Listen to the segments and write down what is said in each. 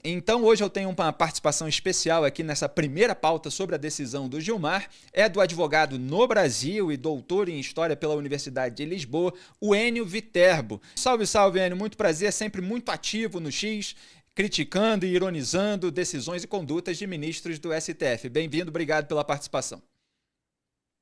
Então, hoje eu tenho uma participação especial aqui nessa primeira pauta sobre a decisão do Gilmar. É do advogado no Brasil e doutor em História pela Universidade de Lisboa, o Enio Viterbo. Salve, salve, Enio. Muito prazer, sempre muito ativo no X, criticando e ironizando decisões e condutas de ministros do STF. Bem-vindo, obrigado pela participação.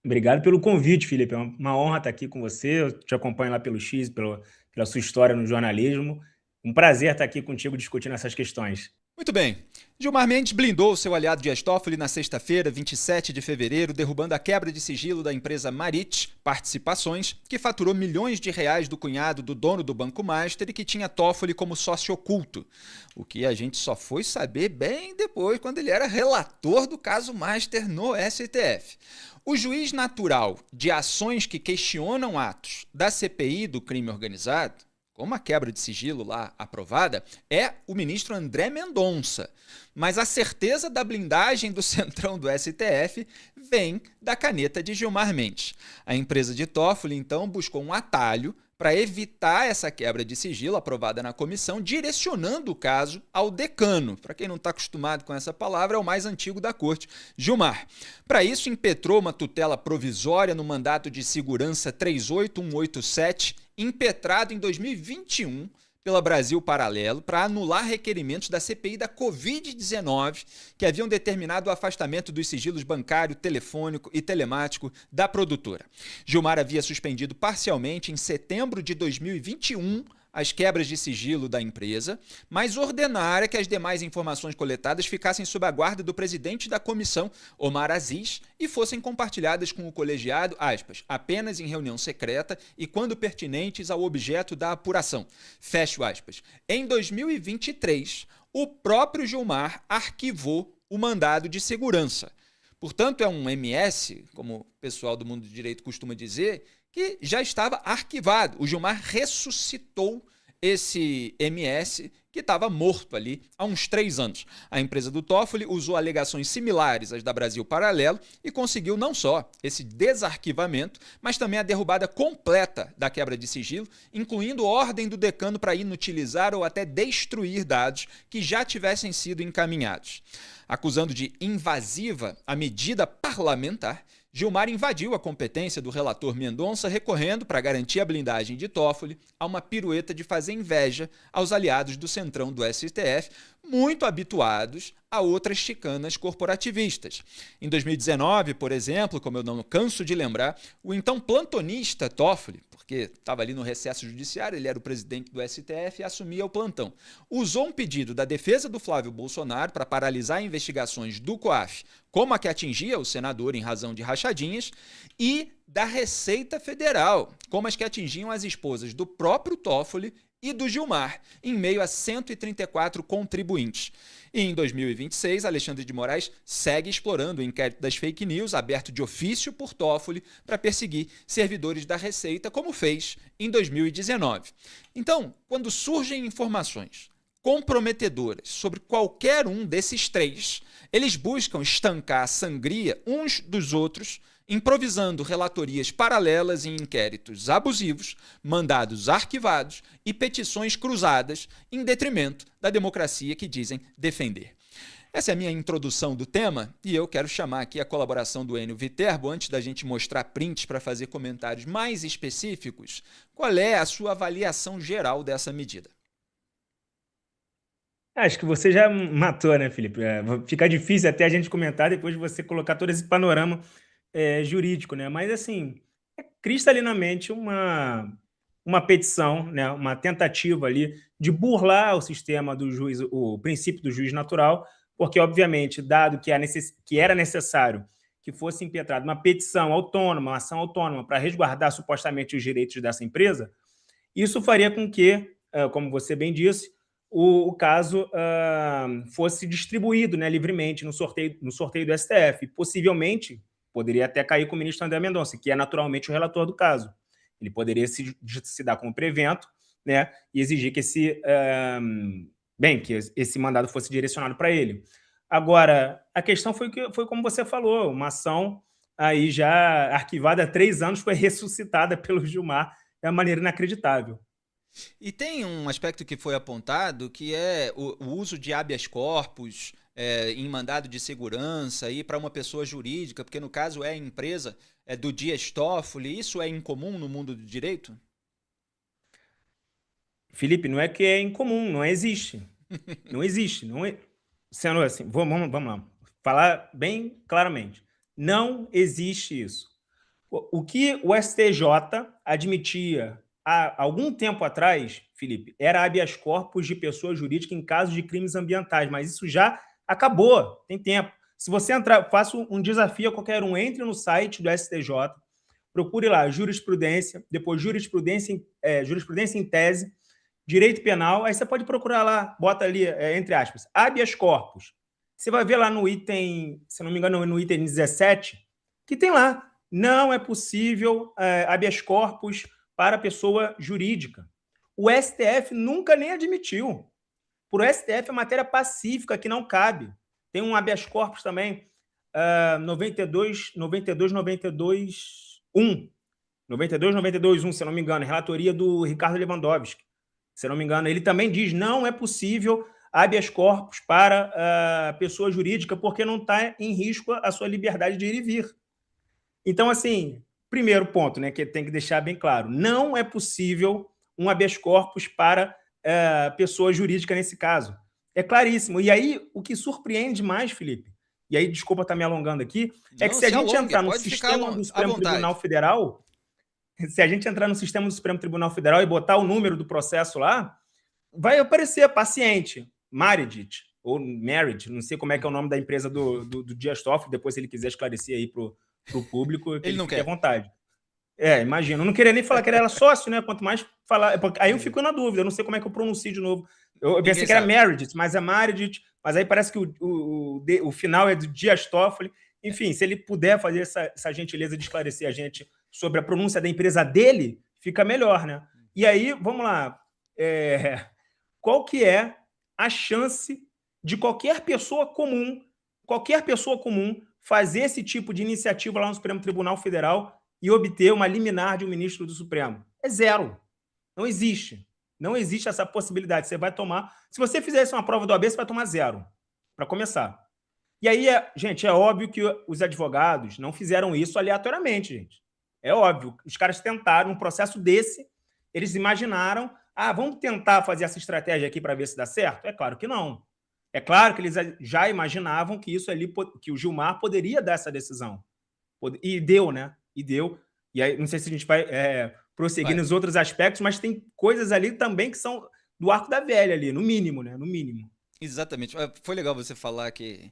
Obrigado pelo convite, Felipe. É uma honra estar aqui com você. Eu te acompanho lá pelo X, pela sua história no jornalismo. Um prazer estar aqui contigo discutindo essas questões. Muito bem. Gilmar Mendes blindou seu aliado Dias Toffoli na sexta-feira, 27 de fevereiro, derrubando a quebra de sigilo da empresa Marit Participações, que faturou milhões de reais do cunhado do dono do Banco Master e que tinha Toffoli como sócio oculto. O que a gente só foi saber bem depois, quando ele era relator do caso Master no STF. O juiz natural de ações que questionam atos da CPI do crime organizado, como a quebra de sigilo lá aprovada, é o ministro André Mendonça. Mas a certeza da blindagem do centrão do STF vem da caneta de Gilmar Mendes. A empresa de Toffoli, então, buscou um atalho para evitar essa quebra de sigilo aprovada na comissão, direcionando o caso ao decano. Para quem não está acostumado com essa palavra, é o mais antigo da corte, Gilmar. Para isso, impetrou uma tutela provisória no mandato de segurança 38187, impetrado em 2021 pela Brasil Paralelo para anular requerimentos da CPI da Covid-19 que haviam determinado o afastamento dos sigilos bancário, telefônico e telemático da produtora. Gilmar havia suspendido parcialmente em setembro de 2021 as quebras de sigilo da empresa, mas ordenara que as demais informações coletadas ficassem sob a guarda do presidente da comissão, Omar Aziz, e fossem compartilhadas com o colegiado, aspas, apenas em reunião secreta e quando pertinentes ao objeto da apuração. Fecho aspas. Em 2023, o próprio Gilmar arquivou o mandado de segurança. Portanto, é um MS, como o pessoal do mundo do direito costuma dizer, que já estava arquivado. O Gilmar ressuscitou esse MS que estava morto ali há uns 3 anos. A empresa do Toffoli usou alegações similares às da Brasil Paralelo e conseguiu não só esse desarquivamento, mas também a derrubada completa da quebra de sigilo, incluindo ordem do decano para inutilizar ou até destruir dados que já tivessem sido encaminhados. Acusando de invasiva a medida parlamentar, Gilmar invadiu a competência do relator Mendonça, recorrendo, para garantir a blindagem de Toffoli, a uma pirueta de fazer inveja aos aliados do centrão do STF, muito habituados a outras chicanas corporativistas. Em 2019, por exemplo, como eu não canso de lembrar, o então plantonista Toffoli, porque estava ali no recesso judiciário, ele era o presidente do STF e assumia o plantão, usou um pedido da defesa do Flávio Bolsonaro para paralisar investigações do COAF, como a que atingia o senador em razão de rachadinhas, e da Receita Federal, como as que atingiam as esposas do próprio Toffoli e do Gilmar, em meio a 134 contribuintes. E em 2026, Alexandre de Moraes segue explorando o inquérito das fake news, aberto de ofício por Toffoli, para perseguir servidores da Receita, como fez em 2019. Então, quando surgem informações comprometedoras sobre qualquer um desses três, eles buscam estancar a sangria uns dos outros, improvisando relatorias paralelas em inquéritos abusivos, mandados arquivados e petições cruzadas em detrimento da democracia que dizem defender. Essa é a minha introdução do tema e eu quero chamar aqui a colaboração do Enio Viterbo, antes da gente mostrar prints para fazer comentários mais específicos. Qual é a sua avaliação geral dessa medida? Acho que você já matou, né, Felipe? Fica difícil até a gente comentar depois de você colocar todo esse panorama jurídico, né? Mas, assim, é cristalinamente uma petição, né? Uma tentativa ali de burlar o sistema do juiz, o princípio do juiz natural, porque, obviamente, dado que era necessário que fosse impetrada uma petição autônoma, uma ação autônoma para resguardar supostamente os direitos dessa empresa, isso faria com que, como você bem disse, o caso fosse distribuído, né, livremente no sorteio do STF. Possivelmente, poderia até cair com o ministro André Mendonça, que é naturalmente o relator do caso. Ele poderia se dar como prevento, né, e exigir que esse mandado fosse direcionado para ele. Agora, a questão foi como você falou, uma ação aí já arquivada há 3 anos foi ressuscitada pelo Gilmar de uma maneira inacreditável. E tem um aspecto que foi apontado que é o uso de habeas corpus em mandado de segurança e para uma pessoa jurídica, porque no caso é a empresa do Dias Toffoli. Isso é incomum no mundo do direito? Felipe, não é que é incomum, não existe. Não existe. Não é... Sendo assim, vamos lá. Falar bem claramente. Não existe isso. O que o STJ admitia há algum tempo atrás, Felipe, era habeas corpus de pessoa jurídica em casos de crimes ambientais, mas isso já acabou, tem tempo. Se você entrar, faço um desafio a qualquer um, entre no site do STJ, procure lá jurisprudência, depois jurisprudência em tese, direito penal, aí você pode procurar lá, bota ali, entre aspas, habeas corpus. Você vai ver lá no item, se não me engano, no item 17, que tem lá, não é possível habeas corpus para pessoa jurídica. O STF nunca nem admitiu. Por STF é matéria pacífica que não cabe. Tem um habeas corpus também, 92.1, se não me engano, relatoria do Ricardo Lewandowski. Se não me engano, ele também diz não é possível habeas corpus para pessoa jurídica porque não está em risco a sua liberdade de ir e vir. Então, assim, primeiro ponto, né, que tem que deixar bem claro, não é possível um habeas corpus para pessoa jurídica nesse caso. É claríssimo. E aí, o que surpreende mais, Felipe, e aí, desculpa estar me alongando aqui, é que Não se a se gente alongue, entrar no pode ficar sistema do à Supremo Tribunal vontade. Federal, se a gente entrar no sistema do Supremo Tribunal Federal e botar o número do processo lá, vai aparecer paciente, Meredith, ou Merit, não sei como é que é o nome da empresa do Dias Toffoli, depois se ele quiser esclarecer aí para o público, que Ele ele não fique à quer. vontade. Imagina, eu não queria nem falar que ele era sócio, né? Quanto mais falar. Aí eu fico na dúvida, eu não sei como é que eu pronuncio de novo. Eu pensei Ninguém que era sabe. Meredith, mas é Meredith, mas aí parece que o final é do Dias Toffoli. Enfim, se ele puder fazer essa gentileza de esclarecer a gente sobre a pronúncia da empresa dele, fica melhor, né? E aí, vamos lá. Qual que é a chance de qualquer pessoa comum, fazer esse tipo de iniciativa lá no Supremo Tribunal Federal e obter uma liminar de um ministro do Supremo? É zero. Não existe. Não existe essa possibilidade. Você vai tomar... Se você fizer isso uma prova do OAB, você vai tomar zero, para começar. E aí, gente, é óbvio que os advogados não fizeram isso aleatoriamente, gente. É óbvio. Os caras tentaram um processo desse, eles imaginaram, vamos tentar fazer essa estratégia aqui para ver se dá certo? É claro que não. É claro que eles já imaginavam que isso ali, que o Gilmar poderia dar essa decisão. E deu, né? E deu. E aí, não sei se a gente vai prosseguir Vai. nos outros aspectos, mas tem coisas ali também que são do arco da velha ali, no mínimo, né? No mínimo. Exatamente. Foi legal você falar que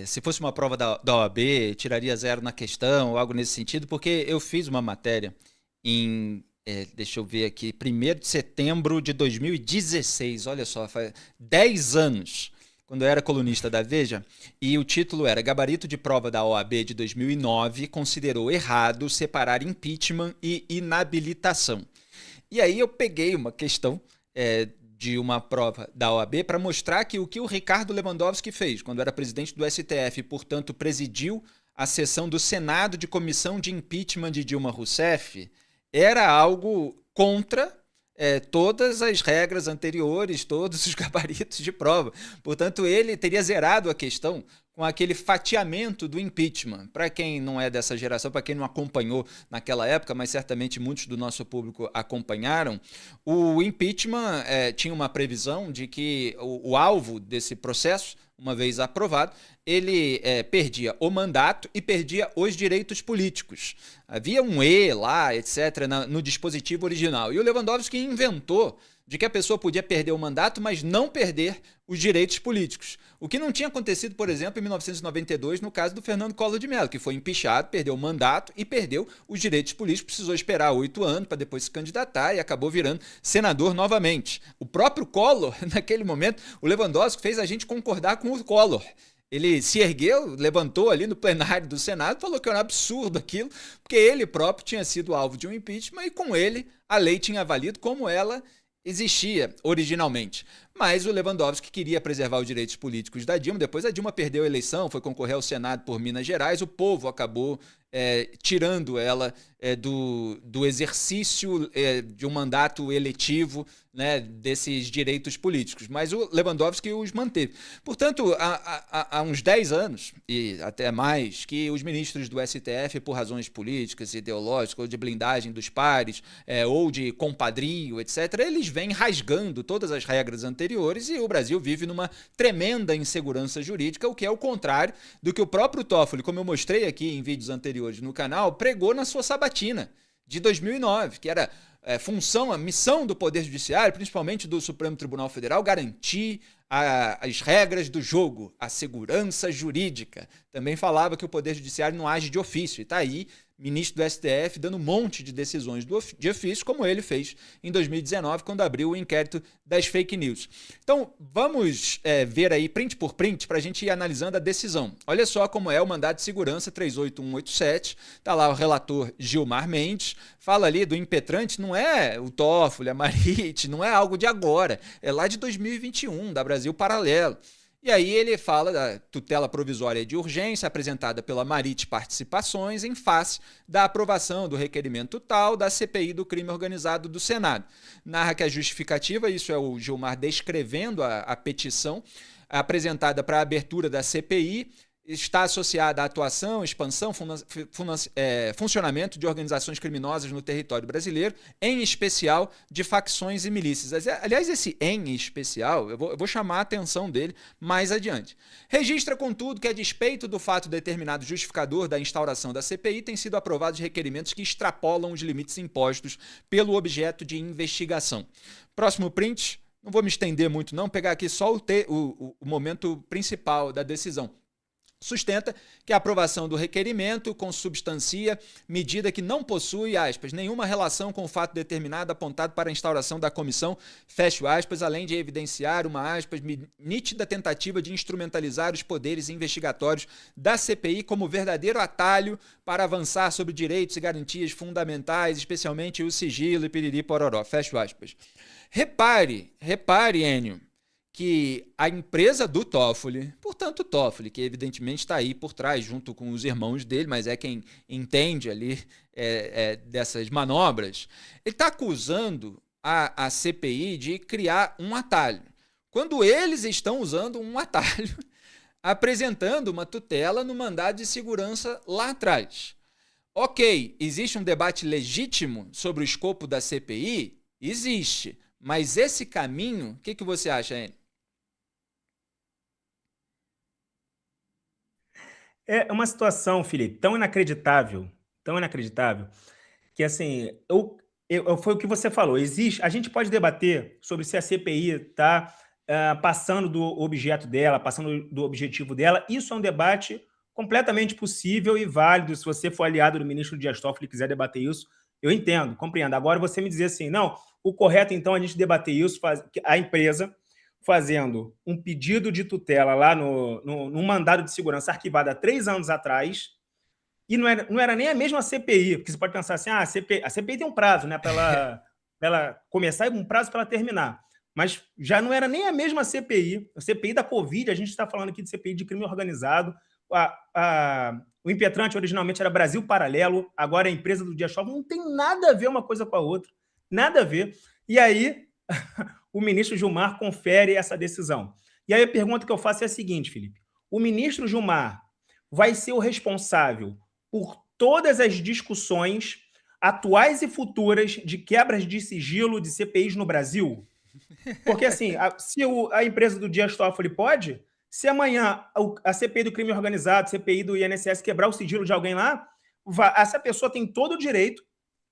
se fosse uma prova da OAB, tiraria zero na questão, ou algo nesse sentido, porque eu fiz uma matéria em, deixa eu ver aqui, 1º de setembro de 2016, olha só, faz 10 anos, quando eu era colunista da Veja, e o título era Gabarito de prova da OAB de 2009 considerou errado separar impeachment e inabilitação. E aí eu peguei uma questão de uma prova da OAB para mostrar que o que o Ricardo Lewandowski fez quando era presidente do STF e, portanto, presidiu a sessão do Senado de comissão de impeachment de Dilma Rousseff era algo contra todas as regras anteriores, todos os gabaritos de prova. Portanto, ele teria zerado a questão com aquele fatiamento do impeachment. Para quem não é dessa geração, para quem não acompanhou naquela época, mas certamente muitos do nosso público acompanharam, o impeachment tinha uma previsão de que o alvo desse processo, uma vez aprovado, ele perdia o mandato e perdia os direitos políticos. Havia um E lá, etc., no dispositivo original. E o Lewandowski inventou de que a pessoa podia perder o mandato, mas não perder os direitos políticos. O que não tinha acontecido, por exemplo, em 1992, no caso do Fernando Collor de Mello, que foi empichado, perdeu o mandato e perdeu os direitos políticos, precisou esperar 8 anos para depois se candidatar e acabou virando senador novamente. O próprio Collor, naquele momento, o Lewandowski fez a gente concordar com o Collor. Ele se ergueu, levantou ali no plenário do Senado, falou que era um absurdo aquilo, porque ele próprio tinha sido alvo de um impeachment e com ele a lei tinha valido como ela existia originalmente. Mas o Lewandowski queria preservar os direitos políticos da Dilma. Depois a Dilma perdeu a eleição, foi concorrer ao Senado por Minas Gerais. O povo acabou tirando ela do exercício de um mandato eletivo, né, desses direitos políticos. Mas o Lewandowski os manteve. Portanto, há uns 10 anos, e até mais, que os ministros do STF, por razões políticas, ideológicas, ou de blindagem dos pares, ou de compadrio, etc., eles vêm rasgando todas as regras anteriores e o Brasil vive numa tremenda insegurança jurídica, o que é o contrário do que o próprio Toffoli, como eu mostrei aqui em vídeos anteriores no canal, pregou na sua sabatina de 2009, que era a missão do Poder Judiciário, principalmente do Supremo Tribunal Federal, garantir as regras do jogo, a segurança jurídica. Também falava que o Poder Judiciário não age de ofício, e está aí ministro do STF dando um monte de decisões de ofício, como ele fez em 2019, quando abriu o inquérito das fake news. Então, vamos ver aí print por print para a gente ir analisando a decisão. Olha só como é o mandado de segurança 38187, está lá o relator Gilmar Mendes, fala ali do impetrante, não é o Toffoli, a Marit, não é algo de agora, é lá de 2021, da Brasil Paralelo. E aí ele fala da tutela provisória de urgência apresentada pela Marit Participações em face da aprovação do requerimento tal da CPI do crime organizado do Senado. Narra que a justificativa, isso é o Gilmar descrevendo a petição apresentada para a abertura da CPI, está associada à atuação, expansão, funcionamento de organizações criminosas no território brasileiro, em especial de facções e milícias. Aliás, esse em especial, eu vou chamar a atenção dele mais adiante. Registra, contudo, que a despeito do fato determinado justificador da instauração da CPI, tem sido aprovados requerimentos que extrapolam os limites impostos pelo objeto de investigação. Próximo print, não vou me estender muito não, pegar aqui só o momento principal da decisão. Sustenta que a aprovação do requerimento consubstancia medida que não possui, aspas, nenhuma relação com o fato determinado apontado para a instauração da comissão, fecho aspas, além de evidenciar uma, aspas, nítida tentativa de instrumentalizar os poderes investigatórios da CPI como verdadeiro atalho para avançar sobre direitos e garantias fundamentais, especialmente o sigilo e piriri pororó, fecho aspas. Repare, Enio, que a empresa do Toffoli, portanto Toffoli, que evidentemente está aí por trás junto com os irmãos dele, mas é quem entende ali dessas manobras, ele está acusando a CPI de criar um atalho, quando eles estão usando um atalho, apresentando uma tutela no mandado de segurança lá atrás. Ok, existe um debate legítimo sobre o escopo da CPI? Existe, mas esse caminho, o que você acha, Enio? É uma situação, Felipe, tão inacreditável, que assim, foi o que você falou. A gente pode debater sobre se a CPI está passando do objeto dela, passando do objetivo dela. Isso é um debate completamente possível e válido. Se você for aliado do ministro Dias Toffoli e quiser debater isso, eu entendo, compreendo. Agora você me dizer assim, não, o correto então é a gente debater isso, a empresa fazendo um pedido de tutela lá no mandado de segurança arquivado há 3 anos atrás, e não era nem a mesma CPI, porque você pode pensar assim, a CPI tem um prazo, né, para ela começar e um prazo para ela terminar. Mas já não era nem a mesma CPI, a CPI da Covid, a gente está falando aqui de CPI de crime organizado, o impetrante originalmente era Brasil Paralelo, agora é a empresa do Dias Toffoli, não tem nada a ver uma coisa com a outra, nada a ver. E aí o ministro Gilmar confere essa decisão. E aí a pergunta que eu faço é a seguinte, Felipe. O ministro Gilmar vai ser o responsável por todas as discussões atuais e futuras de quebras de sigilo de CPIs no Brasil? Porque, assim, se a empresa do Dias Toffoli pode, se amanhã a CPI do crime organizado, a CPI do INSS quebrar o sigilo de alguém lá, essa pessoa tem todo o direito,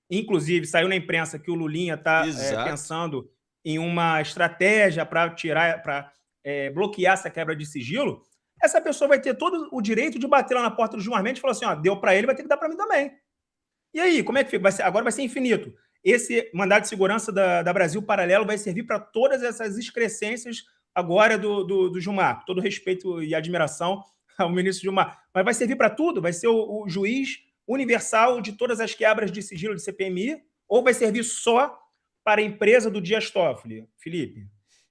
inclusive saiu na imprensa que o Lulinha está pensando em uma estratégia para bloquear essa quebra de sigilo, essa pessoa vai ter todo o direito de bater lá na porta do Gilmar Mendes e falar assim, ó, deu para ele, vai ter que dar para mim também. E aí, como é que fica? Agora vai ser infinito. Esse mandado de segurança da Brasil Paralelo vai servir para todas essas excrescências agora do Gilmar, com todo respeito e admiração ao ministro Gilmar, mas vai servir para tudo? Vai ser o juiz universal de todas as quebras de sigilo de CPMI ou vai servir só para a empresa do Dias Toffoli, Felipe?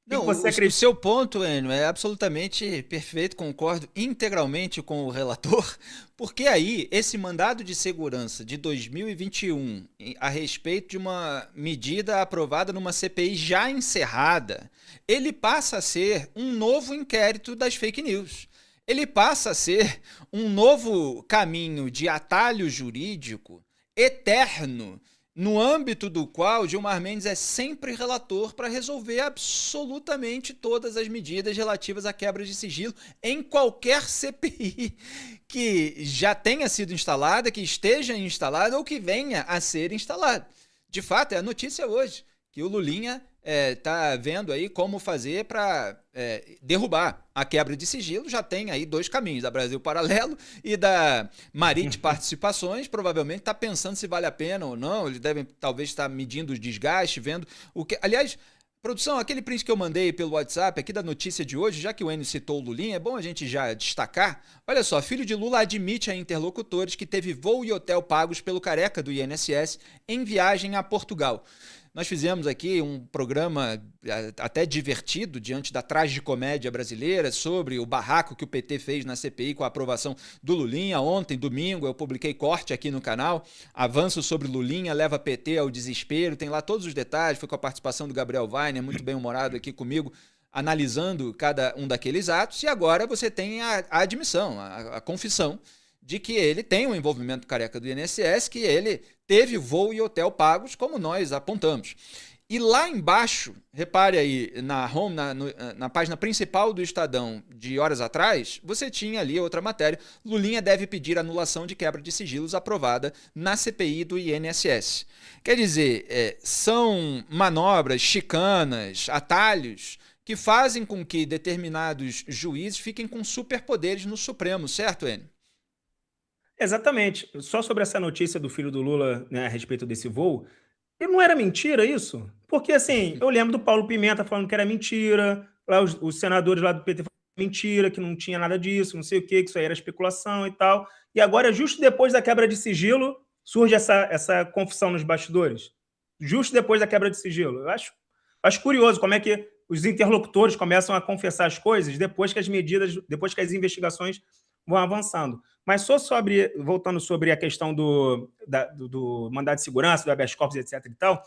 que Não, você o acredita? seu ponto, Enio, é absolutamente perfeito, concordo integralmente com o relator, porque aí esse mandado de segurança de 2021 a respeito de uma medida aprovada numa CPI já encerrada, ele passa a ser um novo inquérito das fake news. Ele passa a ser um novo caminho de atalho jurídico eterno, no âmbito do qual Gilmar Mendes é sempre relator para resolver absolutamente todas as medidas relativas à quebra de sigilo em qualquer CPI que já tenha sido instalada, que esteja instalada ou que venha a ser instalada. De fato, é a notícia hoje que o Lulinha está vendo aí como fazer para derrubar a quebra de sigilo. Já tem aí dois caminhos, da Brasil Paralelo e da Marit Participações. Provavelmente está pensando se vale a pena ou não. Eles devem talvez estar medindo o desgaste, vendo o que. Aliás, produção, aquele print que eu mandei pelo WhatsApp aqui da notícia de hoje, já que o Enio citou o Lulinha, é bom a gente já destacar. Olha só, filho de Lula admite a interlocutores que teve voo e hotel pagos pelo careca do INSS em viagem a Portugal. Nós fizemos aqui um programa até divertido diante da tragicomédia brasileira sobre o barraco que o PT fez na CPI com a aprovação do Lulinha. Ontem, domingo, eu publiquei corte aqui no canal. Avanço sobre Lulinha leva PT ao desespero. Tem lá todos os detalhes. Foi com a participação do Gabriel Weiner, muito bem humorado aqui comigo, analisando cada um daqueles atos. E agora você tem a admissão, a confissão de que ele tem um envolvimento careca do INSS, que ele teve voo e hotel pagos, como nós apontamos. E lá embaixo, repare aí, na página principal do Estadão de horas atrás, você tinha ali outra matéria. Lulinha deve pedir anulação de quebra de sigilos aprovada na CPI do INSS. Quer dizer, são manobras, chicanas, atalhos que fazem com que determinados juízes fiquem com superpoderes no Supremo, certo, Enio? Exatamente. Só sobre essa notícia do filho do Lula, né, a respeito desse voo, e não era mentira isso? Porque, assim, eu lembro do Paulo Pimenta falando que era mentira, lá os senadores lá do PT falando que era mentira, que não tinha nada disso, não sei o quê, que isso aí era especulação e tal. E agora, justo depois da quebra de sigilo, surge essa confissão nos bastidores. Justo depois da quebra de sigilo. Eu acho curioso como é que os interlocutores começam a confessar as coisas depois que depois que as investigações vão avançando. Mas só voltando sobre a questão do mandado de segurança, do habeas corpus, etc. e tal,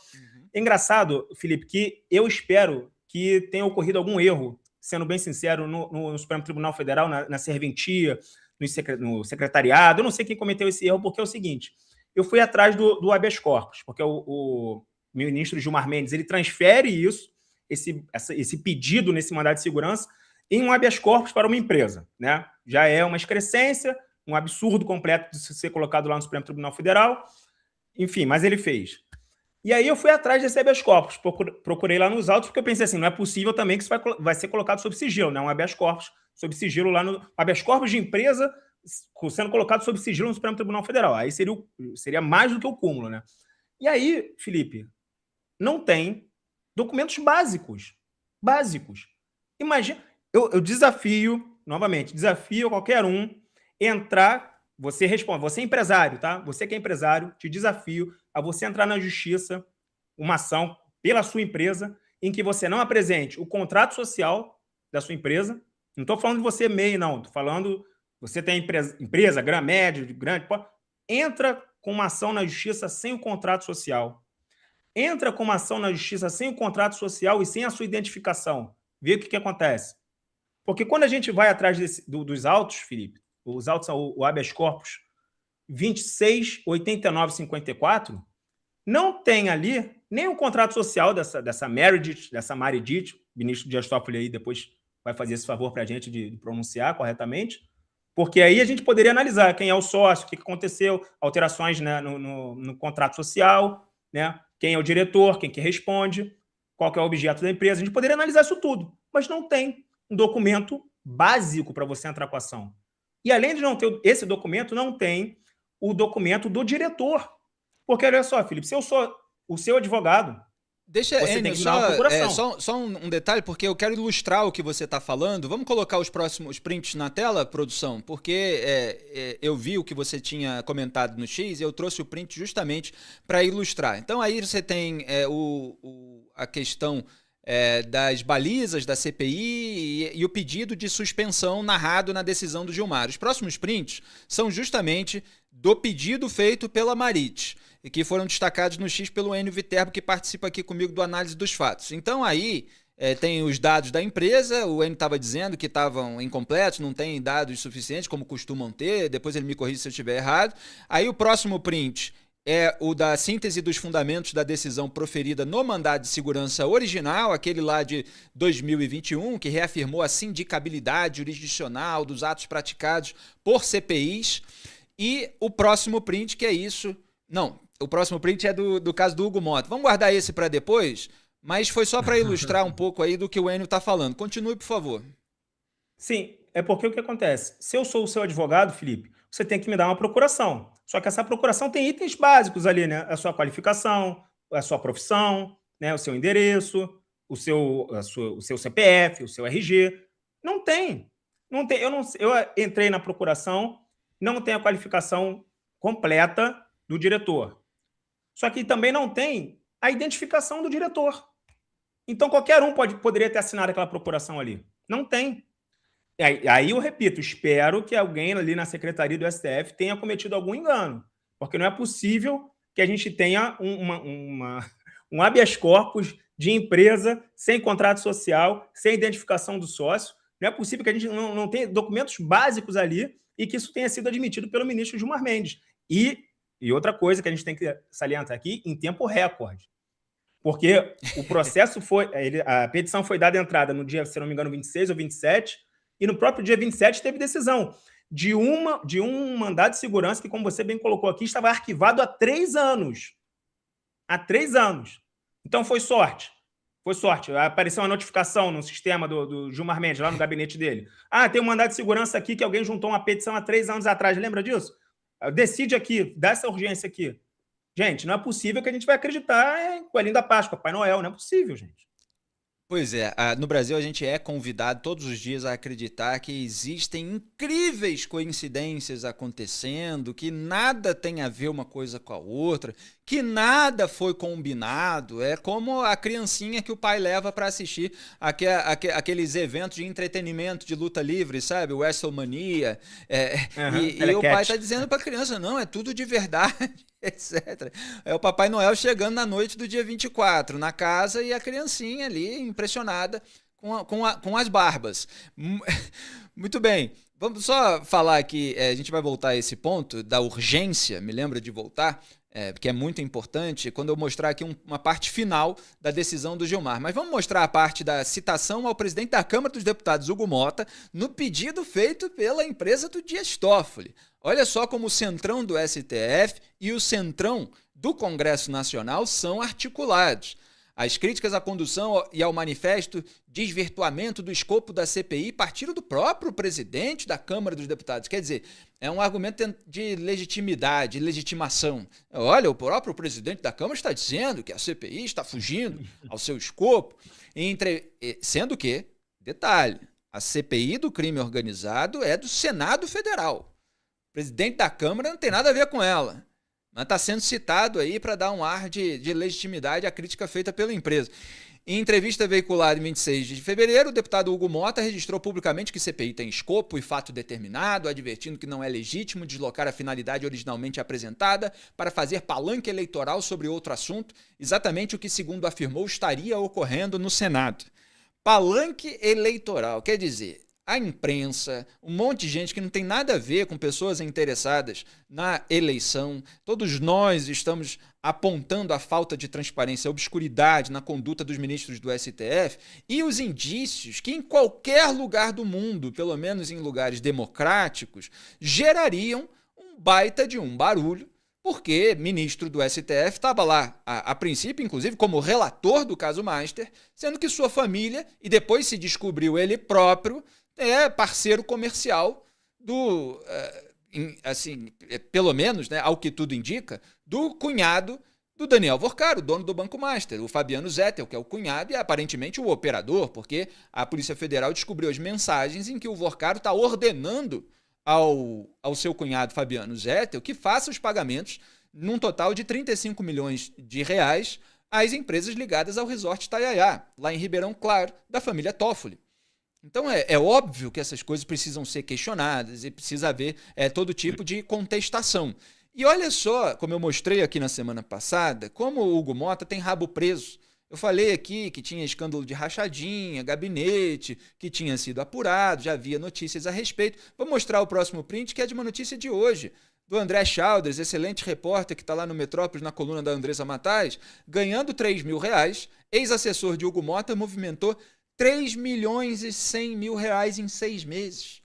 é engraçado, Felipe, que eu espero que tenha ocorrido algum erro, sendo bem sincero, no Supremo Tribunal Federal, na serventia, no secretariado. Eu não sei quem cometeu esse erro, porque é o seguinte, eu fui atrás do habeas corpus, porque o ministro Gilmar Mendes ele transfere isso, esse pedido nesse mandado de segurança, em um habeas corpus para uma empresa, né? Já é uma excrescência, um absurdo completo de ser colocado lá no Supremo Tribunal Federal. Enfim, mas ele fez. E aí eu fui atrás desse habeas corpus, procurei lá nos autos, porque eu pensei assim, não é possível também que isso vai ser colocado sob sigilo, né? Um habeas corpus sob sigilo lá no habeas corpus de empresa sendo colocado sob sigilo no Supremo Tribunal Federal. Aí seria mais do que o cúmulo, né? E aí, Felipe, não tem documentos básicos. Básicos. Imagina, eu desafio, novamente, desafio qualquer um entrar, você responde, você é empresário, tá? Você que é empresário, te desafio a você entrar na justiça, uma ação pela sua empresa, em que você não apresente o contrato social da sua empresa. Não estou falando de você MEI, não. Estou falando, você tem empresa grande, médio, grande, entra com uma ação na justiça sem o contrato social. Entra com uma ação na justiça sem o contrato social e sem a sua identificação. Vê o que acontece. Porque quando a gente vai atrás dos autos, Felipe, os autos são o habeas corpus 26, 89, 54, não tem ali nem o contrato social dessa Meredith, o ministro Dias Toffoli aí depois vai fazer esse favor para a gente de pronunciar corretamente, porque aí a gente poderia analisar quem é o sócio, o que aconteceu, alterações, né, no contrato social, né, quem é o diretor, quem que responde, qual que é o objeto da empresa. A gente poderia analisar isso tudo, mas não tem um documento básico para você entrar com a ação. E além de não ter esse documento, não tem o documento do diretor. Porque, olha só, Felipe, se eu sou o seu advogado, deixa, você Enio, tem que dar uma procuração. só um detalhe, porque eu quero ilustrar o que você está falando. Vamos colocar os próximos prints na tela, produção? Porque eu vi o que você tinha comentado no X e eu trouxe o print justamente para ilustrar. Então aí você tem a questão das balizas da CPI e o pedido de suspensão narrado na decisão do Gilmar. Os próximos prints são justamente do pedido feito pela Marit, e que foram destacados no X pelo Enio Viterbo, que participa aqui comigo do análise dos fatos. Então aí tem os dados da empresa, o Enio estava dizendo que estavam incompletos, não tem dados suficientes, como costumam ter, depois ele me corrige se eu estiver errado. Aí o próximo print é o da síntese dos fundamentos da decisão proferida no mandado de segurança original, aquele lá de 2021, que reafirmou a sindicabilidade jurisdicional dos atos praticados por CPIs. E o próximo print, que é isso... Não, o próximo print é do caso do Hugo Mota. Vamos guardar esse para depois, mas foi só para ilustrar um pouco aí do que o Enio está falando. Continue, por favor. Sim, é porque o que acontece? Se eu sou o seu advogado, Felipe, você tem que me dar uma procuração. Só que essa procuração tem itens básicos ali, né? A sua qualificação, a sua profissão, né? O seu endereço, o seu CPF, o seu RG. Não tem. Não tem. Eu entrei na procuração, não tem a qualificação completa do diretor. Só que também não tem a identificação do diretor. Então, qualquer um poderia ter assinado aquela procuração ali. Não tem. Aí eu repito, espero que alguém ali na secretaria do STF tenha cometido algum engano, porque não é possível que a gente tenha um habeas corpus de empresa sem contrato social, sem identificação do sócio. Não é possível que a gente não tenha documentos básicos ali e que isso tenha sido admitido pelo ministro Gilmar Mendes. E outra coisa que a gente tem que salientar aqui, em tempo recorde. Porque o processo a petição foi dada entrada no dia, se não me engano, 26 ou 27, e no próprio dia 27 teve decisão de um mandado de segurança que, como você bem colocou aqui, estava arquivado há 3 anos. Há 3 anos. Então foi sorte. Foi sorte. Apareceu uma notificação no sistema do Gilmar Mendes, lá no gabinete dele. Tem um mandado de segurança aqui que alguém juntou uma petição há 3 anos atrás. Lembra disso? Decide aqui, dá essa urgência aqui. Gente, não é possível que a gente vai acreditar em Coelhinho da Páscoa, Papai Noel. Não é possível, gente. Pois é, no Brasil a gente é convidado todos os dias a acreditar que existem incríveis coincidências acontecendo, que nada tem a ver uma coisa com a outra, que nada foi combinado. É como a criancinha que o pai leva para assistir aqueles eventos de entretenimento de luta livre, sabe? O WrestleMania. E o pai está dizendo para a criança, não, é tudo de verdade. Etc. É o Papai Noel chegando na noite do dia 24 na casa e a criancinha ali impressionada com as barbas. Muito bem, vamos só falar aqui, a gente vai voltar a esse ponto da urgência, me lembra de voltar, porque é muito importante, quando eu mostrar aqui uma parte final da decisão do Gilmar. Mas vamos mostrar a parte da citação ao presidente da Câmara dos Deputados, Hugo Mota, no pedido feito pela empresa do Dias Toffoli. Olha só como o centrão do STF e o centrão do Congresso Nacional são articulados. As críticas à condução e ao manifesto desvirtuamento do escopo da CPI partiram do próprio presidente da Câmara dos Deputados. Quer dizer, é um argumento de legitimidade, legitimação. Olha, o próprio presidente da Câmara está dizendo que a CPI está fugindo ao seu escopo, sendo que, detalhe, a CPI do crime organizado é do Senado Federal. O presidente da Câmara não tem nada a ver com ela. Mas está sendo citado aí para dar um ar de legitimidade à crítica feita pela empresa. Em entrevista veiculada em 26 de fevereiro, o deputado Hugo Mota registrou publicamente que CPI tem escopo e fato determinado, advertindo que não é legítimo deslocar a finalidade originalmente apresentada para fazer palanque eleitoral sobre outro assunto, exatamente o que, segundo afirmou, estaria ocorrendo no Senado. Palanque eleitoral, quer dizer, a imprensa, um monte de gente que não tem nada a ver com pessoas interessadas na eleição. Todos nós estamos apontando a falta de transparência, a obscuridade na conduta dos ministros do STF e os indícios que em qualquer lugar do mundo, pelo menos em lugares democráticos, gerariam um baita de um barulho, porque ministro do STF estava lá, a princípio, inclusive, como relator do caso Master, sendo que sua família, e depois se descobriu ele próprio, é parceiro comercial pelo menos, né, ao que tudo indica, do cunhado do Daniel Vorcaro, o dono do Banco Master, o Fabiano Zettel, que é o cunhado e aparentemente o operador, porque a Polícia Federal descobriu as mensagens em que o Vorcaro está ordenando ao seu cunhado Fabiano Zettel que faça os pagamentos num total de 35 milhões de reais às empresas ligadas ao Resort Itaiaia, lá em Ribeirão Claro, da família Toffoli. Então é óbvio que essas coisas precisam ser questionadas e precisa haver todo tipo de contestação. E olha só, como eu mostrei aqui na semana passada, como o Hugo Motta tem rabo preso. Eu falei aqui que tinha escândalo de rachadinha, gabinete, que tinha sido apurado, já havia notícias a respeito. Vou mostrar o próximo print, que é de uma notícia de hoje, do André Chalders, excelente repórter que está lá no Metrópolis, na coluna da Andressa Matais, ganhando R$3 mil, ex-assessor de Hugo Motta, movimentou R$3.100.000 em 6 meses.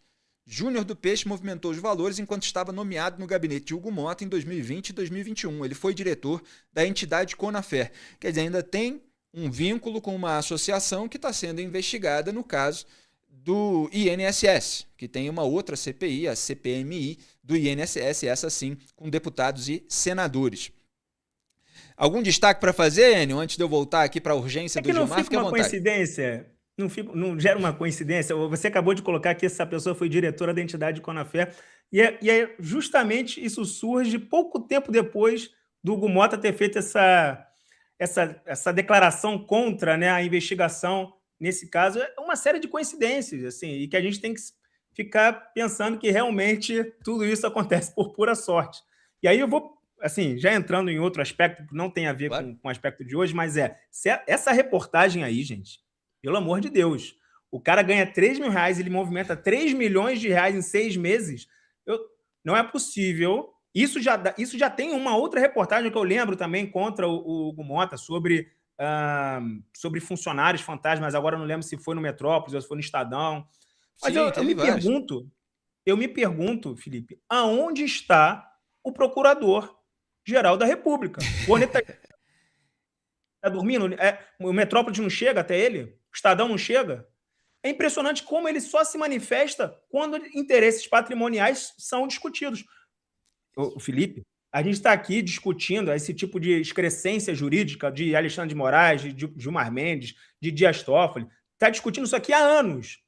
Júnior do Peixe movimentou os valores enquanto estava nomeado no gabinete de Hugo Motta em 2020 e 2021. Ele foi diretor da entidade Conafer. Quer dizer, ainda tem um vínculo com uma associação que está sendo investigada no caso do INSS, que tem uma outra CPI, a CPMI do INSS, essa sim, com deputados e senadores. Algum destaque para fazer, Enio, antes de eu voltar aqui para a urgência do Gilmar? Fica uma coincidência, não gera uma coincidência. Você acabou de colocar que essa pessoa foi diretora da entidade Conafer, e é justamente isso surge pouco tempo depois do Hugo Motta ter feito essa declaração contra, né, a investigação. Nesse caso, é uma série de coincidências, assim, e que a gente tem que ficar pensando que realmente tudo isso acontece por pura sorte. E aí eu vou, assim, já entrando em outro aspecto que não tem a ver com o aspecto de hoje, mas essa reportagem aí, gente, pelo amor de Deus, o cara ganha R$3 mil, ele movimenta R$3 milhões em 6 meses. Não é possível. Isso já tem uma outra reportagem que eu lembro também contra o Hugo Motta sobre funcionários fantasmas. Agora eu não lembro se foi no Metrópolis ou se foi no Estadão. Mas Sim, eu me pergunto, Felipe, aonde está o Procurador-Geral da República? O Bonet está dormindo? O Metrópolis não chega até ele? O Estadão não chega? É impressionante como ele só se manifesta quando interesses patrimoniais são discutidos. O Felipe, a gente está aqui discutindo esse tipo de excrescência jurídica de Alexandre de Moraes, de Gilmar Mendes, de Dias Toffoli. Está discutindo isso aqui há anos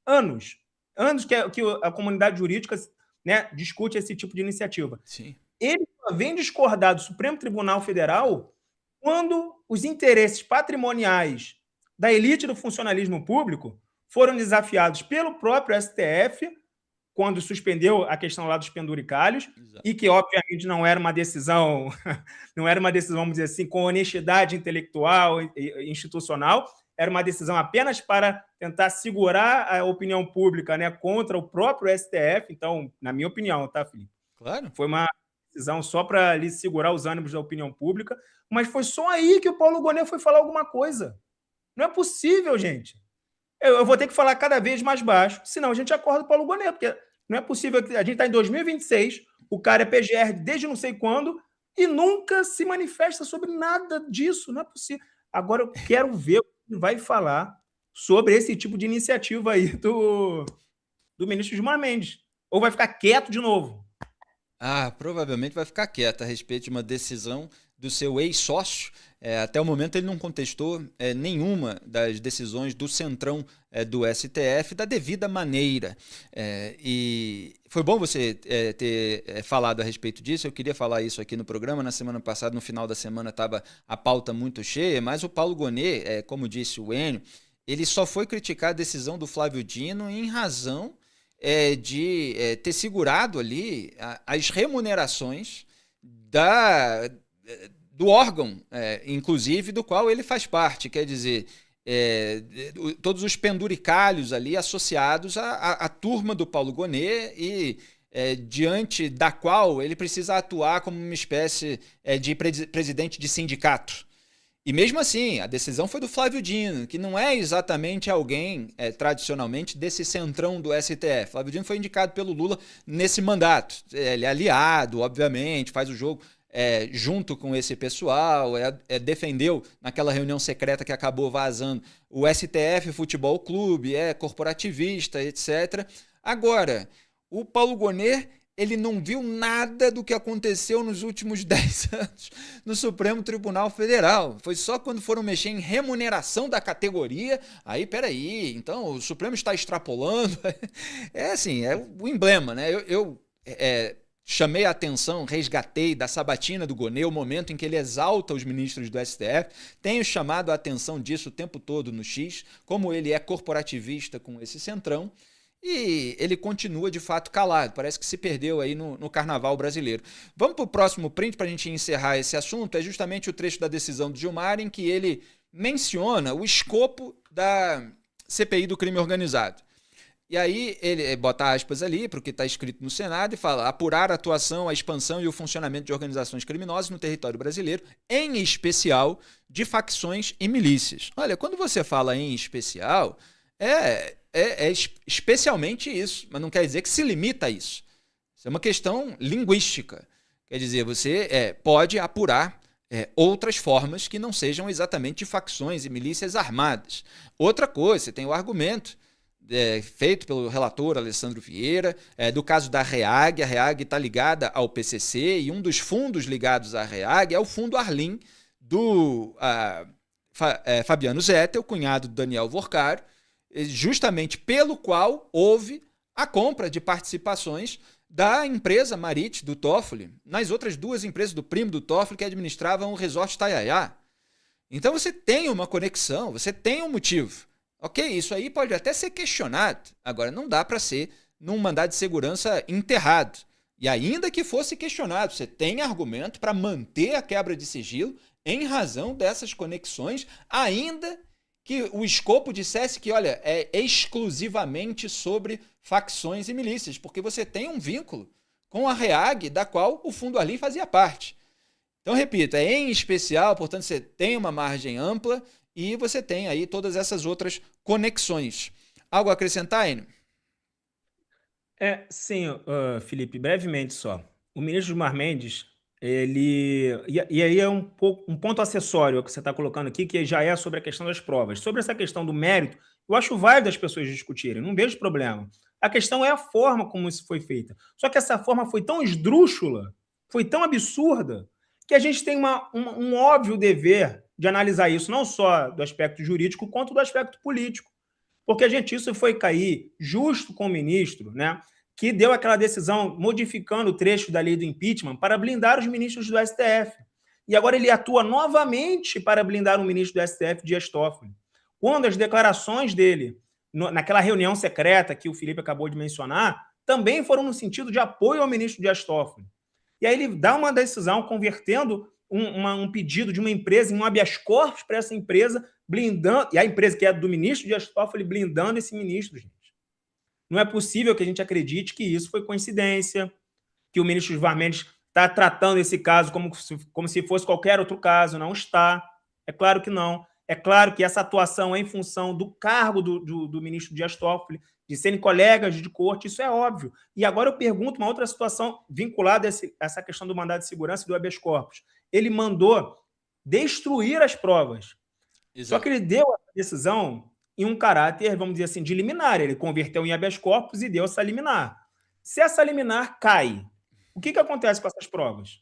que a comunidade jurídica, né, discute esse tipo de iniciativa. Sim. Ele só vem discordar do Supremo Tribunal Federal quando os interesses patrimoniais da elite do funcionalismo público foram desafiados pelo próprio STF, quando suspendeu a questão lá dos penduricalhos. Exato. E que, obviamente, não era uma decisão, vamos dizer assim, com honestidade intelectual e institucional, era uma decisão apenas para tentar segurar a opinião pública, né, contra o próprio STF. Então, na minha opinião, tá, Felipe? Claro. Foi uma decisão só para ali segurar os ânimos da opinião pública, mas foi só aí que o Paulo Gonet foi falar alguma coisa. Não é possível, gente. Eu vou ter que falar cada vez mais baixo, senão a gente acorda o Paulo Gonet, porque não é possível que a gente está em 2026, o cara é PGR desde não sei quando e nunca se manifesta sobre nada disso. Não é possível. Agora eu quero ver o que vai falar sobre esse tipo de iniciativa aí do ministro Gilmar Mendes. Ou vai ficar quieto de novo? Provavelmente vai ficar quieto a respeito de uma decisão do seu ex-sócio. Até o momento ele não contestou nenhuma das decisões do Centrão do STF da devida maneira. E foi bom você ter falado a respeito disso. Eu queria falar isso aqui no programa. Na semana passada, no final da semana, estava a pauta muito cheia, mas o Paulo Gonet, como disse o Enio, ele só foi criticar a decisão do Flávio Dino em razão de ter segurado ali as remunerações do órgão, inclusive, do qual ele faz parte. Quer dizer, todos os penduricalhos ali associados à turma do Paulo Gonet e diante da qual ele precisa atuar como uma espécie de presidente de sindicato. E mesmo assim, a decisão foi do Flávio Dino, que não é exatamente alguém, tradicionalmente, desse centrão do STF. Flávio Dino foi indicado pelo Lula nesse mandato. Ele é aliado, obviamente, faz o jogo junto com esse pessoal, defendeu naquela reunião secreta que acabou vazando o STF Futebol Clube, corporativista, etc. Agora, o Paulo Gonet, ele não viu nada do que aconteceu nos últimos 10 anos no Supremo Tribunal Federal. Foi só quando foram mexer em remuneração da categoria. Aí, peraí, então o Supremo está extrapolando. É assim, é o emblema, né? Eu chamei a atenção, resgatei da sabatina do Gonê, o momento em que ele exalta os ministros do STF. Tenho chamado a atenção disso o tempo todo no X, como ele é corporativista com esse centrão. E ele continua, de fato, calado. Parece que se perdeu aí no carnaval brasileiro. Vamos para o próximo print para a gente encerrar esse assunto. É justamente o trecho da decisão do Gilmar em que ele menciona o escopo da CPI do crime organizado. E aí ele bota aspas ali para o que está escrito no Senado e fala: apurar a atuação, a expansão e o funcionamento de organizações criminosas no território brasileiro, em especial de facções e milícias. Olha, quando você fala em especial, é especialmente isso, mas não quer dizer que se limita a isso. Isso é uma questão linguística. Quer dizer, você pode apurar outras formas que não sejam exatamente de facções e milícias armadas. Outra coisa, você tem o argumento feito pelo relator Alessandro Vieira, do caso da REAG. A REAG está ligada ao PCC e um dos fundos ligados à REAG é o Fundo Arlim do Fabiano Zettel, cunhado do Daniel Vorcaro, justamente pelo qual houve a compra de participações da empresa Marit, do Toffoli, nas outras duas empresas do primo do Toffoli que administravam o Resort Itaiaia. Então você tem uma conexão, você tem um motivo. Ok, isso aí pode até ser questionado, agora não dá para ser num mandado de segurança enterrado. E ainda que fosse questionado, você tem argumento para manter a quebra de sigilo em razão dessas conexões, ainda que o escopo dissesse que, olha, é exclusivamente sobre facções e milícias, porque você tem um vínculo com a REAG, da qual o Fundo Arlim fazia parte. Então, repito, em especial, portanto, você tem uma margem ampla e você tem aí todas essas outras conexões. Algo a acrescentar, Enio? Sim, Felipe, brevemente só. O ministro Gilmar Mendes, ele... E aí é um ponto acessório que você está colocando aqui, que já é sobre a questão das provas. Sobre essa questão do mérito, eu acho válido as pessoas discutirem, não vejo problema. A questão é a forma como isso foi feita. Só que essa forma foi tão esdrúxula, foi tão absurda, que a gente tem um óbvio dever de analisar isso, não só do aspecto jurídico, quanto do aspecto político. Porque isso foi cair justo com o ministro, né, que deu aquela decisão modificando o trecho da lei do impeachment para blindar os ministros do STF. E agora ele atua novamente para blindar o ministro do STF, Dias Toffoli. Quando as declarações dele, naquela reunião secreta que o Felipe acabou de mencionar, também foram no sentido de apoio ao ministro Dias Toffoli. E aí ele dá uma decisão convertendo um pedido de uma empresa em um habeas corpus para essa empresa, blindando, e a empresa que é do ministro Dias Toffoli blindando esse ministro, gente. Não é possível que a gente acredite que isso foi coincidência, que o ministro Gilmar Mendes está tratando esse caso como se fosse qualquer outro caso. Não está. É claro que não. É claro que essa atuação é em função do cargo do ministro Dias Toffoli, de serem colegas de corte, isso é óbvio. E agora eu pergunto uma outra situação vinculada a essa questão do mandado de segurança e do habeas corpus. Ele mandou destruir as provas. Exato. Só que ele deu a decisão em um caráter, vamos dizer assim, de liminar. Ele converteu em habeas corpus e deu essa liminar. Se essa liminar cai, o que acontece com essas provas?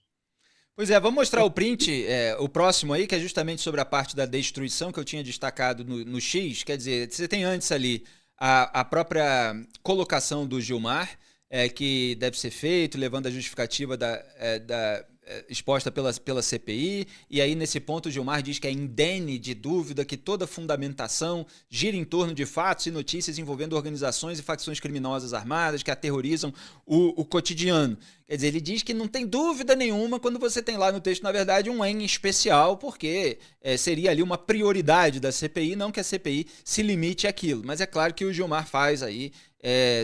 Pois é, vamos mostrar o print, o próximo aí, que é justamente sobre a parte da destruição que eu tinha destacado no X. Quer dizer, você tem antes ali a própria colocação do Gilmar, que deve ser feito, levando a justificativa exposta pela CPI, e aí nesse ponto o Gilmar diz que é indene de dúvida que toda fundamentação gira em torno de fatos e notícias envolvendo organizações e facções criminosas armadas que aterrorizam o cotidiano. Quer dizer, ele diz que não tem dúvida nenhuma quando você tem lá no texto, na verdade, um em especial, porque seria ali uma prioridade da CPI, não que a CPI se limite àquilo. Mas é claro que o Gilmar faz aí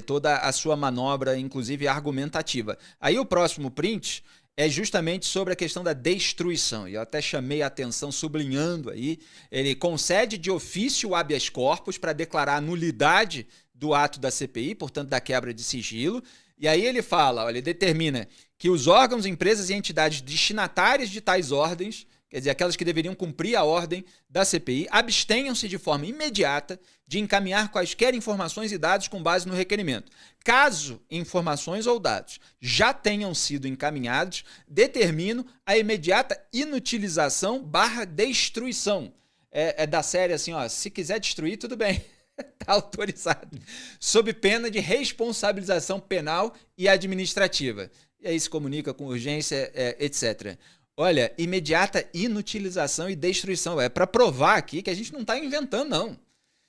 toda a sua manobra, inclusive argumentativa. Aí o próximo print é justamente sobre a questão da destruição. E eu até chamei a atenção sublinhando aí, ele concede de ofício o habeas corpus para declarar a nulidade do ato da CPI, portanto da quebra de sigilo. E aí ele fala, olha, ele determina que os órgãos, empresas e entidades destinatárias de tais ordens, quer dizer, aquelas que deveriam cumprir a ordem da CPI, abstenham-se de forma imediata de encaminhar quaisquer informações e dados com base no requerimento. Caso informações ou dados já tenham sido encaminhados, determino a imediata inutilização / destruição. É da série assim, ó, se quiser destruir, tudo bem. Está autorizado. Sob pena de responsabilização penal e administrativa. e aí se comunica com urgência, etc. Olha, imediata inutilização e destruição. É para provar aqui que a gente não está inventando, não.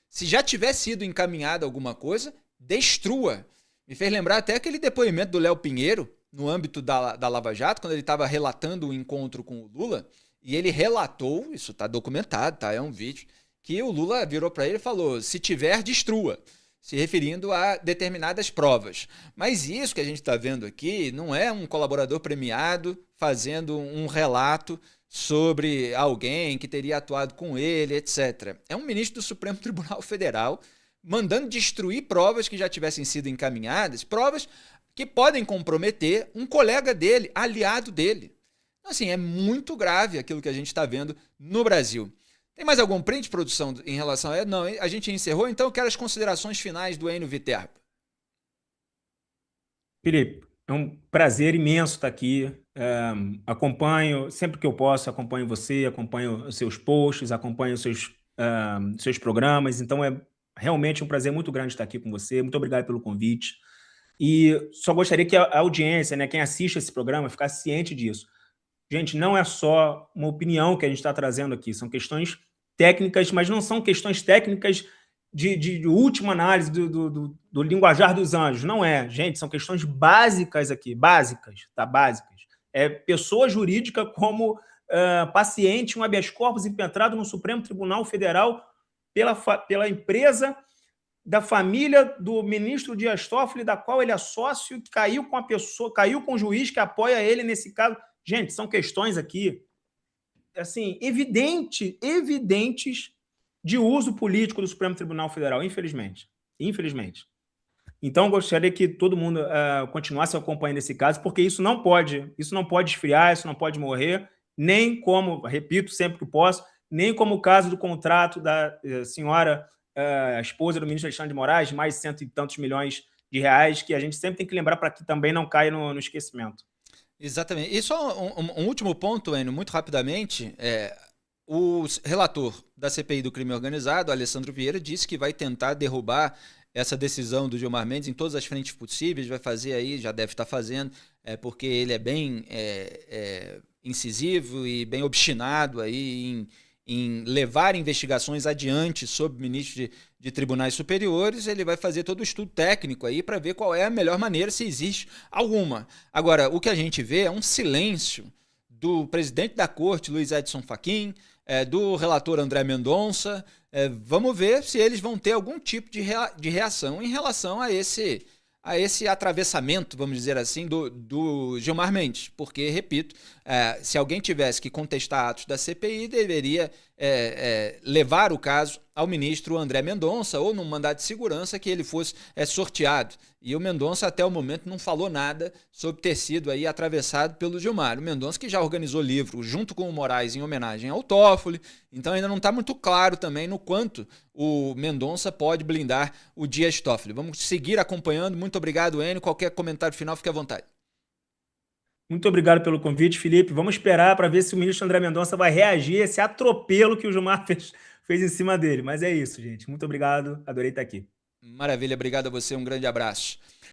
Se já tiver sido encaminhada alguma coisa, destrua. Me fez lembrar até aquele depoimento do Léo Pinheiro, no âmbito da Lava Jato, quando ele estava relatando o encontro com o Lula, e ele relatou, isso está documentado, tá? É um vídeo, que o Lula virou para ele e falou: se tiver, destrua, se referindo a determinadas provas. Mas isso que a gente está vendo aqui não é um colaborador premiado fazendo um relato sobre alguém que teria atuado com ele, etc. É um ministro do Supremo Tribunal Federal mandando destruir provas que já tivessem sido encaminhadas, provas que podem comprometer um colega dele, aliado dele. Então, assim, é muito grave aquilo que a gente está vendo no Brasil. Tem mais algum print, produção, em relação a... Não, a gente encerrou, então eu quero as considerações finais do Enio Viterbo. Felipe, é um prazer imenso estar aqui. Acompanho, sempre que eu posso, acompanho você, acompanho os seus posts, acompanho os seus programas. Então é realmente um prazer muito grande estar aqui com você. Muito obrigado pelo convite. E só gostaria que a audiência, né, quem assiste esse programa, ficasse ciente disso. Gente, não é só uma opinião que a gente está trazendo aqui, são questões técnicas, mas não são questões técnicas de última análise do linguajar dos anjos. Não é, gente, são questões básicas aqui, básicas, tá? Básicas. É pessoa jurídica como paciente, um habeas corpus impetrado no Supremo Tribunal Federal pela empresa da família do ministro Dias Toffoli, da qual ele é sócio, que caiu com a pessoa, caiu com o juiz que apoia ele nesse caso. Gente, são questões aqui, assim, evidentes de uso político do Supremo Tribunal Federal, infelizmente. Infelizmente. Então, gostaria que todo mundo continuasse acompanhando esse caso, porque isso não pode esfriar, isso não pode morrer, nem como, repito sempre que posso, nem como o caso do contrato da senhora, a esposa do ministro Alexandre de Moraes, mais de 100 e tantos milhões de reais, que a gente sempre tem que lembrar para que também não caia no esquecimento. Exatamente. E só um último ponto, Enio, muito rapidamente. O relator da CPI do crime organizado, Alessandro Vieira, disse que vai tentar derrubar essa decisão do Gilmar Mendes em todas as frentes possíveis, vai fazer aí, já deve estar fazendo, porque ele é bem incisivo e bem obstinado aí em levar investigações adiante sobre ministros de tribunais superiores. Ele vai fazer todo o estudo técnico aí para ver qual é a melhor maneira, se existe alguma. Agora, o que a gente vê é um silêncio do presidente da corte, Luiz Edson Fachin, do relator André Mendonça. Vamos ver se eles vão ter algum tipo de reação em relação a esse atravessamento, vamos dizer assim, do Gilmar Mendes. Porque, repito, se alguém tivesse que contestar atos da CPI, deveria levar o caso ao ministro André Mendonça, ou num mandado de segurança que ele fosse sorteado. E o Mendonça, até o momento, não falou nada sobre ter sido aí atravessado pelo Gilmar. O Mendonça, que já organizou livro junto com o Moraes em homenagem ao Toffoli, então ainda não está muito claro também no quanto o Mendonça pode blindar o Dias Toffoli. Vamos seguir acompanhando. Muito obrigado, Enio. Qualquer comentário final, fique à vontade. Muito obrigado pelo convite, Felipe. Vamos esperar para ver se o ministro André Mendonça vai reagir a esse atropelo que o Gilmar fez em cima dele. Mas é isso, gente. Muito obrigado. Adorei estar aqui. Maravilha. Obrigado a você. Um grande abraço.